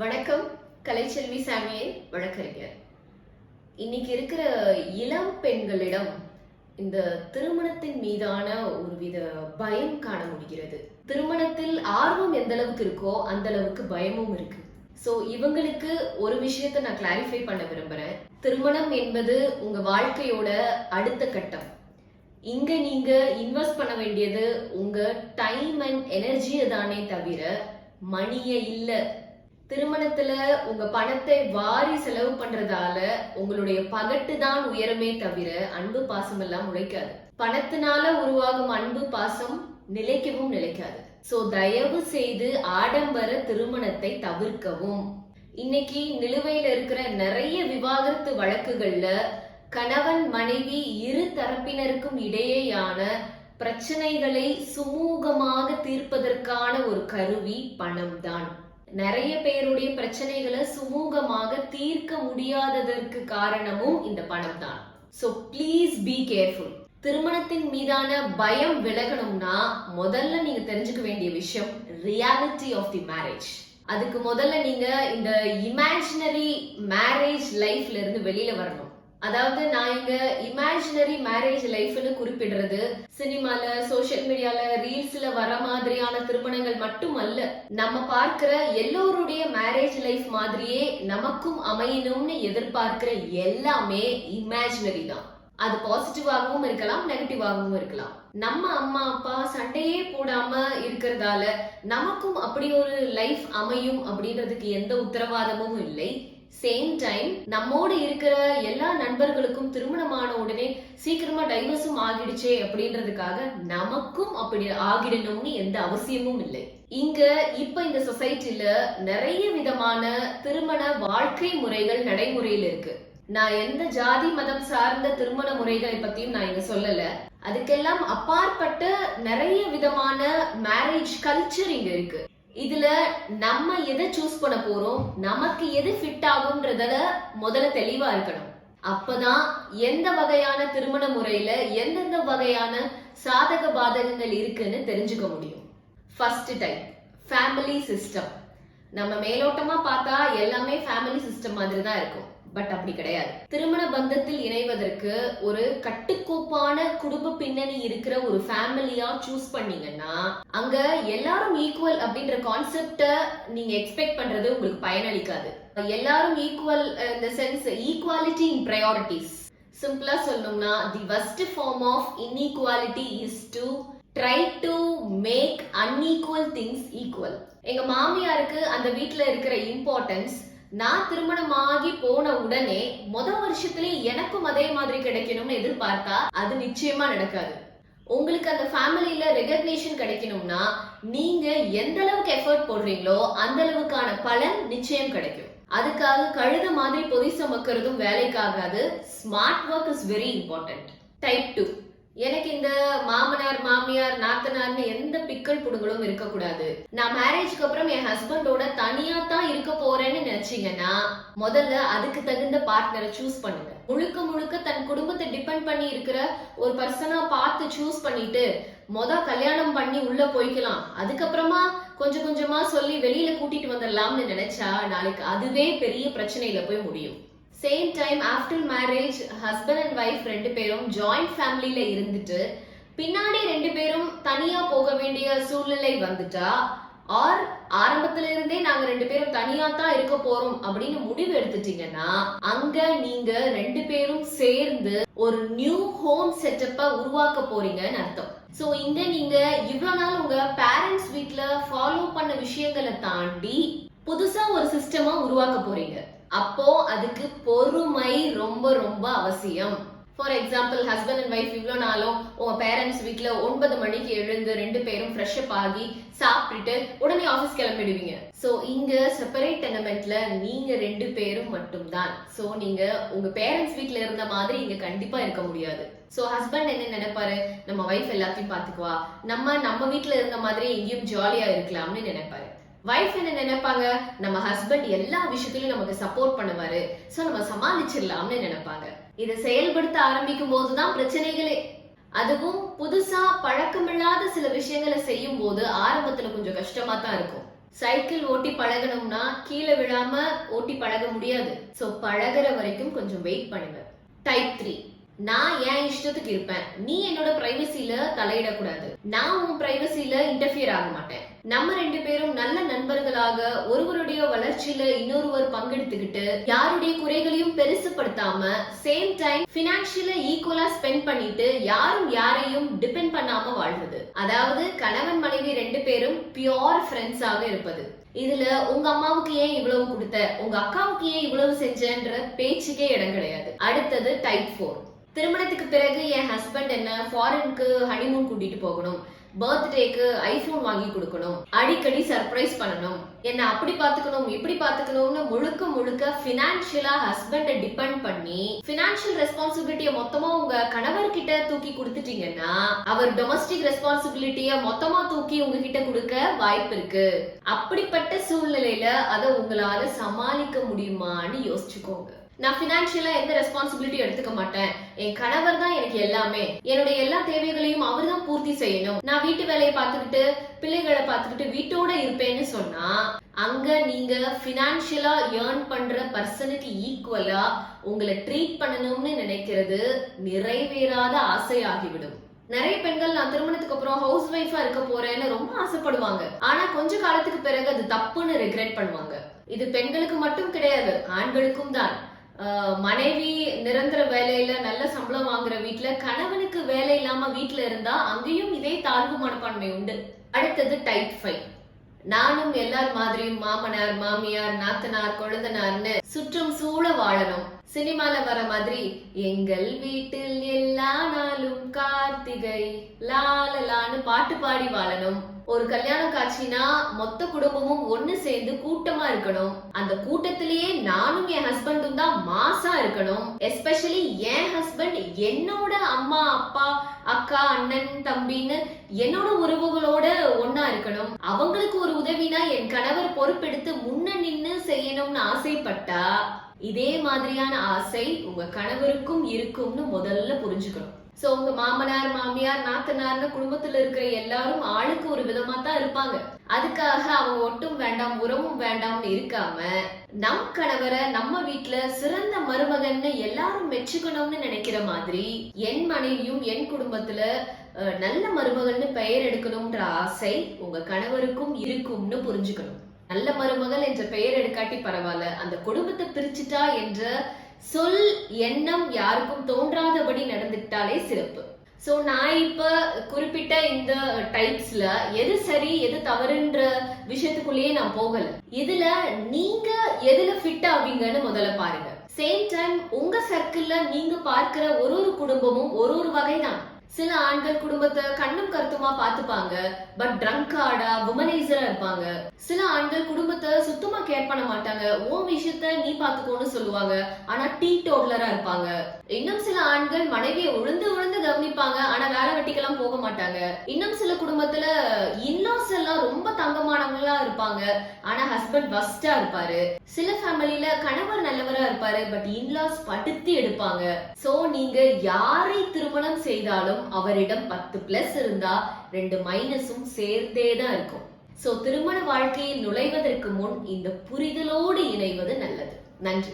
வணக்கம். கலைச்செல்வி சாமியே வழக்கறிஞர். இன்னைக்கு இருக்கிற இளம் பெண்களிடம் இந்த திருமணத்தின் மீதான ஒருவித பயம் காண முடிகிறது. திருமணத்தில் ஆர்வம் எந்த அளவுக்கு இருக்கோ அந்த அளவுக்கு பயமும் இருக்கு. சோ இவங்களுக்கு ஒரு விஷயத்த நான் கிளாரிஃபை பண்ண விரும்புறேன். திருமணம் என்பது உங்க வாழ்க்கையோட அடுத்த கட்டம். இங்க நீங்க இன்வெஸ்ட் பண்ண வேண்டியது உங்க டைம் அண்ட் எனர்ஜியை தானே தவிர மணியே இல்ல. திருமணத்துல உங்க பணத்தை வாரி செலவு பண்றதால உங்களுடைய பகட்டு தான் உயரமே தவிர அன்பு பாசம் எல்லாம் உழைக்காது. பணத்தினால உருவாகும் அன்பு பாசம் நிலைக்கவும் நிலைக்காது. சோ தயவு செய்து ஆடம்பர திருமணத்தை தவிர்க்கவும். இன்னைக்கு நிலுவையில இருக்கிற நிறைய விவாகரத்து வழக்குகள்ல கணவன் மனைவி இரு தரப்பினருக்கும் இடையேயான பிரச்சனைகளை சுமூகமாக தீர்ப்பதற்கான ஒரு கருவி பணம் தான். நிறைய பேருடைய பிரச்சனைகளை சுமூகமாக தீர்க்க முடியாததற்கு காரணமும் இந்த பணம் தான். So please be careful. திருமணத்தின் மீதான பயம் விலகணும்னா முதல்ல நீங்க தெரிஞ்சுக்க வேண்டிய விஷயம் ரியாலிட்டி ஆஃப் தி மேரேஜ். அதுக்கு முதல்ல நீங்க இந்த இமேஜினரி மேரேஜ் லைஃப்ல இருந்து வெளியில வரணும். அதாவது நான் இங்க இமேஜினரி மேரேஜ் லைஃப்னு குறிப்பிடுறது சினிமால, சோசியல் மீடியால, ரீல்ஸ்ல வர மாதிரியான திருமணங்கள் மட்டுமல்ல. நம்ம பார்க்கிற எல்லோருடைய மேரேஜ் லைஃப் மாதிரியே நமக்கும் அமையணும்னு எதிர்பார்க்கிற எல்லாமே இமேஜினரி தான். அது பாசிட்டிவாகவும் இருக்கலாம், நெகட்டிவாகவும் இருக்கலாம். நம்ம அம்மா அப்பா சண்டையே போடாம இருக்கிறதால நமக்கும் அப்படி ஒரு லைஃப் அமையும் அப்படின்றதுக்கு எந்த உத்தரவாதமும் இல்லை. சேம் டைம் நம்மோடு இருக்கிற எல்லா நண்பர்களுக்கும் திருமணமான உடனே சீக்கிரமா டைவர்ஸும் ஆகிடுச்சே அப்படின்றதுக்காக நமக்கும் அப்படி ஆகிடணும்னு எந்த அவசியமும் இல்லை. இங்க இப்ப இந்த சொசைட்டில நிறைய விதமான திருமண வாழ்க்கை முறைகள் நடைமுறையில் இருக்கு. நான் எந்த ஜாதி மதம் சார்ந்த திருமண முறைகளை பத்தியும் நான் இங்க சொல்லல. அதுக்கெல்லாம் அப்பாற்பட்ட நிறைய விதமான மேரேஜ் கல்ச்சர் இங்க இருக்கு. இதுல நம்ம எதை சூஸ் பண்ண போறோம், நமக்கு எது ஃபிட் ஆகும்ன்றதுல முதல்ல தெளிவா இருக்கணும். அப்பதான் எந்த வகையான திருமண முறையில எந்தெந்த வகையான சாதக பாதகங்கள் இருக்குன்னு தெரிஞ்சுக்க முடியும். First type family system. நம்ம மேலோட்டமா பார்த்தா எல்லாமே ஃபேமிலி சிஸ்டம் மாதிரி தான் இருக்கும். பட் அப்படி கிடையாது. திருமண பந்தத்தில் இணைவதற்கு ஒரு கட்டுக்கோப்பான குடும்ப பின்னணி இருக்கிற ஒரு ஃபேமிலியா சூஸ் பண்ணீங்கன்னா அங்க எல்லாரும் ஈக்குவல் அப்படின்ற கான்செப்ட நீங்க எக்ஸ்பெக்ட் பண்றது உங்களுக்கு பயனளிக்காது. எல்லாரும் ஈக்குவல் இந்த சென்ஸ் ஈக்குவாலிட்டி இன் பிரையாரிட்டிஸ். சிம்பிளா சொல்லணும்னா the worst form of inequality is to try to make unequal things equal. எங்க மாமியாருக்கு அந்த வீட்டுல இருக்கிற இம்பார்ட்டன்ஸ் நான் திருமணமாகி போன உடனே வருஷத்திலே எனக்கும் அதே மாதிரி கிடைக்கணும்னு எதிர்பார்த்தா அது நிச்சயமா நடக்காது. உங்களுக்கு அந்த ஃபேமிலியில ரெகக்னிஷன் கிடைக்கணும்னா நீங்க எந்த அளவுக்கு எஃபர்ட் போடுறீங்களோ அந்த அளவுக்கான பலன் நிச்சயம் கிடைக்கும். அதுக்காக கழுத மாதிரி பொதி சுமக்கிறதும் வேலைக்காகாது. Smart work is very important. Type 2. எனக்கு இந்த மாமனார் மாமியார் நாத்தனார்னு எந்த பிக்கல் புடுங்களும் இருக்கக்கூடாது. நான் மேரேஜ்க்கு அப்புறம் என் ஹஸ்பண்டோட தனியா தான் இருக்க போறேன்னு நினைச்சீங்கன்னா முதல்ல அதுக்கு தகுந்த பார்ட்னரை சூஸ் பண்ணுங்க. முழுக்க முழுக்க தன் குடும்பத்தை டிபெண்ட் பண்ணி இருக்கிற ஒரு பர்சனா பார்த்து சூஸ் பண்ணிட்டு கல்யாணம் பண்ணி உள்ள போய்க்கலாம், அதுக்கப்புறமா கொஞ்சம் கொஞ்சமா சொல்லி வெளியில கூட்டிட்டு வந்துடலாம்னு நினைச்சா நாளைக்கு அதுவே பெரிய பிரச்சனையில போய் முடியும். Same time after marriage husband and wife ரெண்டு பேரும் ஜாயிண்ட் ஃபேமிலியில இருந்துட்டு பின்னாடி ரெண்டு பேரும் தனியா போக வேண்டிய சூழ்நிலை வந்துட்டா, ஆர் ஆரம்பத்துல இருந்தே நாங்க ரெண்டு பேரும் தனியா தான் இருக்க போறோம் அப்படின்னு முடிவு எடுத்துட்டீங்கன்னா அங்க நீங்க ரெண்டு பேரும் சேர்ந்து ஒரு நியூ ஹோம் செட்டப்ப உருவாக்க போறீங்கன்னு அர்த்தம். சோ இங்க நீங்க இவ்வளவு நாள் உங்க பேரண்ட்ஸ் வீட்ல ஃபாலோ பண்ண விஷயங்களை தாண்டி புதுசா ஒரு சிஸ்டமா உருவாக்க போறீங்க. அப்போ அதுக்கு பொறுமை ரொம்ப ரொம்ப அவசியம். For example husband and wife இவ்வளோ நாளும் உங்க பேரண்ட்ஸ் வீட்ல 9 மணிக்கு எழுந்து ரெண்டு பேரும் ஃப்ரெஷ் அப் ஆகி சாப்பிட்டுட்டு உடனே ஆஃபீஸ் கிளம்பிடுவீங்க. சோ இங்க செப்பரேட் டெனமெண்ட்ல நீங்க ரெண்டு பேரும் மட்டும்தான். சோ நீங்க உங்க பேரண்ட்ஸ் வீட்ல இருந்த மாதிரி இங்க கண்டிப்பா இருக்க முடியாது. சோ ஹஸ்பண்ட் என்ன நினைப்பாரு, நம்ம ஒய்ஃப் எல்லாத்தையும் பாத்துக்குவா, நம்ம வீட்ல இருந்த மாதிரி எங்கேயும் ஜாலியா இருக்கலாம்னு நினைப்பாரு. வைஃப் என்ன நினைப்பாங்க, நம்ம ஹஸ்பண்ட் எல்லா விஷயத்திலயும் நமக்கு சப்போர்ட் பண்ணுவாரு, சோ நம்ம சமாளிச்சிடலாம்னு நினைப்பாங்க. இதை செயல்படுத்த ஆரம்பிக்கும் போதுதான் பிரச்சனைகளே. அதுவும் புதுசா பழக்கமில்லாத சில விஷயங்களை செய்யும் போது ஆரம்பத்துல கொஞ்சம் கஷ்டமா தான் இருக்கும். சைக்கிள் ஓட்டி பழகணும்னா கீழே விழாம ஓட்டி பழக முடியாது. சோ பழகுற வரைக்கும் கொஞ்சம் வெயிட் பண்ணுங்க. டைப் 3, நான் என் இஷ்டத்துக்கு இருப்பேன், நீ என்னோட பிரைவசில தலையிடக்கூடாது, நான் உன் பிரைவசில இன்டர்ஃபியர் ஆக மாட்டேன். நம்ம ரெண்டு பேரும் நல்ல நண்பர்களாக ஒருவருடைய வளர்ச்சியில இன்னொருவர் பங்கெடுத்துக்கிட்டு யாருடைய குறைகளையும் பெருசுப்படுத்தாம சேம் டைம் பினான்சியலா ஈக்குவலா ஸ்பெண்ட் பண்ணிட்டு யாரும் யாரையும் டிபெண்ட் பண்ணாம வாழ்றது. அதாவது கணவன் மனைவி ரெண்டு பேரும் பியோர் ஃப்ரெண்ட்ஸாக இருப்பது. இதுல உங்க அம்மாவுக்கு ஏன் இவ்வளவு கொடுத்த, உங்க அக்காவுக்கு ஏன் இவ்வளவு செஞ்சன்ற பேச்சுக்கே இடம் கிடையாது. அடுத்தது டைப் 4, திருமணத்துக்கு பிறகு என் ஹஸ்பண்ட் என்ன ஃபாரினுக்கு ஹனிமூன் கூட்டிட்டு போகணும், பர்த்டேக்கு ஐபோன் வாங்கி கொடுக்கணும், அடிக்கடி சர்ப்ரைஸ் பண்ணணும், என்ன அப்படி பாத்துக்கணும் இப்படி பாத்துக்கணும்னு முழுக்க முழுக்க பினான்சியலா ஹஸ்பண்ட டிபெண்ட் பண்ணி பினான்சியல் ரெஸ்பான்சிபிலிட்டிய மொத்தமா உங்க கணவர்கிட்ட தூக்கி கொடுத்துட்டீங்கன்னா அவர் டொமஸ்டிக் ரெஸ்பான்சிபிலிட்டிய மொத்தமா தூக்கி உங்ககிட்ட கொடுக்க வாய்ப்பு இருக்கு. அப்படிப்பட்ட சூழ்நிலையில அதை உங்களால சமாளிக்க முடியுமான்னு யோசிச்சுக்கோங்க. நான் பினான்சியலா எந்த ரெஸ்பான்சிபிலிட்டி எடுத்துக்க மாட்டேன், என் கணவர் தான் எனக்கு எல்லாமே, என்னுடைய எல்லா தேவைகளையும் அவர் தான் பூர்த்தி செய்யணும், நான் வீட்டு வேலையை பார்த்துக்கிட்டு பிள்ளைகளை பார்த்துக்கிட்டு வீட்டோட இருப்பேன்னு சொன்னா அங்க நீங்க பினான்சியலா ஏர்ன் பண்ற பர்சனுக்கு ஈக்குவலா உங்களை ட்ரீட் பண்ணணும்னு நினைக்கிறது நிறைவேறாத ஆசையாகிவிடும். நிறைய பெண்கள் நான் திருமணத்துக்கு அப்புறம் ஹவுஸ் ஒய்ஃபா இருக்க போறேன்னு ரொம்ப ஆசைப்படுவாங்க. ஆனா கொஞ்ச காலத்துக்கு பிறகு அது தப்புன்னு ரெக்ரெட் பண்ணுவாங்க. இது பெண்களுக்கு மட்டும் கிடையாது, ஆண்களுக்கும் தான். மனைவி நிரந்தர வேலையில நல்ல சம்பளம் வாங்குற வீட்டுல கணவனுக்கு வேலை இல்லாம வீட்டுல இருந்தா அங்கேயும் இதே தாழ்வு மனப்பான்மை உண்டு. அடுத்தது டைப் 5, நானும் எல்லார் மாதிரியும் மாமனார் மாமியார் நாத்தனார் கொழுந்தனார்னு சுற்றும் சூழ வாழணும். சினிமால வர மாதிரி எங்கள் வீட்டில் எல்லா நாளும் கார்த்திகை லாலலான்னு பாட்டு பாடி வாழணும். ஒரு கல்யாண காட்சினா மொத்த குடும்பமும் ஒண்ணு சேர்ந்து கூட்டமா இருக்கணும். அந்த கூட்டத்திலேயே நானும் என் ஹஸ்பண்டும் தான் மாசா இருக்கணும். எஸ்பெஷலி என் ஹஸ்பண்ட் என்னோட அம்மா அப்பா அக்கா அண்ணன் தம்பின்னு என்னோட உறவுகளோட ஒன்னா இருக்கணும். அவங்களுக்கு ஒரு உதவினா என் கணவர் பொறுப்பெடுத்து முன்ன நின்னு செய்யணும்னு ஆசைப்பட்டா இதே மாதிரியான ஆசை உங்க கணவருக்கும் இருக்கும்னு முதல்ல புரிஞ்சுக்கணும். சோ உங்க மாமனார் மாமியார் நாத்தனார்னு குடும்பத்துல இருக்கிற எல்லாரும் ஆளுக்கு ஒரு விதமா தான் இருப்பாங்க. அதுக்காக அவங்க ஒட்டும் வேண்டாம் உறவும் வேண்டாம்னு இருக்காம நம் கணவரை நம்ம வீட்டுல சிறந்த மருமகன்னு எல்லாரும் மெச்சுக்கணும்னு நினைக்கிற மாதிரி என் மனைவியும் என் குடும்பத்துல நல்ல மருமகன்னு பெயர் எடுக்கணும்ன்ற ஆசை உங்க கணவருக்கும் இருக்கும்னு புரிஞ்சுக்கணும். நல்ல மருமகள் என்ற பெயர் எடுக்காட்டி பரவாயில்ல, அந்த குடும்பத்தை பிரிச்சுட்டா என்ற சொல் எண்ணம் யாருக்கும் தோன்றாதபடி நடந்துட்டாலே சிறப்பு. சோ நான் இப்ப குறிப்பிட்ட இந்த டைப்ஸ்ல எது சரி எது தவறுன்ற விஷயத்துக்குள்ளேயே நான் போகல. இதுல நீங்க எதுல ஃபிட் ஆவீங்கன்னு முதல்ல பாருங்க. சேம் டைம் உங்க சர்க்கிள்ல நீங்க பார்க்கிற ஒரு ஒரு குடும்பமும் ஒரு ஒரு வகைதான். சில ஆண்கள் குடும்பத்தை கண்ணும் கருத்துமா பாத்துப்பாங்க, பட் ட்ரங்கார்டா வுமனைசரா இருப்பாங்க. சில ஆண்கள் குடும்பத்தை சுத்தமா கேர் பண்ண மாட்டாங்க, உன் விஷயத்த நீ பாத்துக்கோன்னு சொல்லுவாங்க, ஆனா டீ டோட்லரா இருப்பாங்க. இன்னும் சில ஆண்கள் மனைவியை உழுந்து உழுந்து கவனிப்பாங்க, ஆனா வேலை வெட்டிக்கெல்லாம் போக மாட்டாங்க. இன்னும் சில குடும்பத்துல இன்லாஸ் எல்லாம் ரொம்ப தங்கமானவங்களா இருப்பாங்க, ஆனா ஹஸ்பண்ட் வஸ்டா இருப்பாரு. சில ஃபேமிலில கணவர் நல்லவரா இருப்பாரு, பட் இன்லாஸ் படுத்தி எடுப்பாங்க. சோ நீங்க யாரை திருமணம் செய்தாலும் அவரிடம் 10+ இருந்தா 2 மைனஸும் சேர்ந்தேதான் இருக்கும். சோ திருமண வாழ்க்கையில் நுழைவதற்கு முன் இந்த புரிதலோடு இணைவது நல்லது. நன்றி.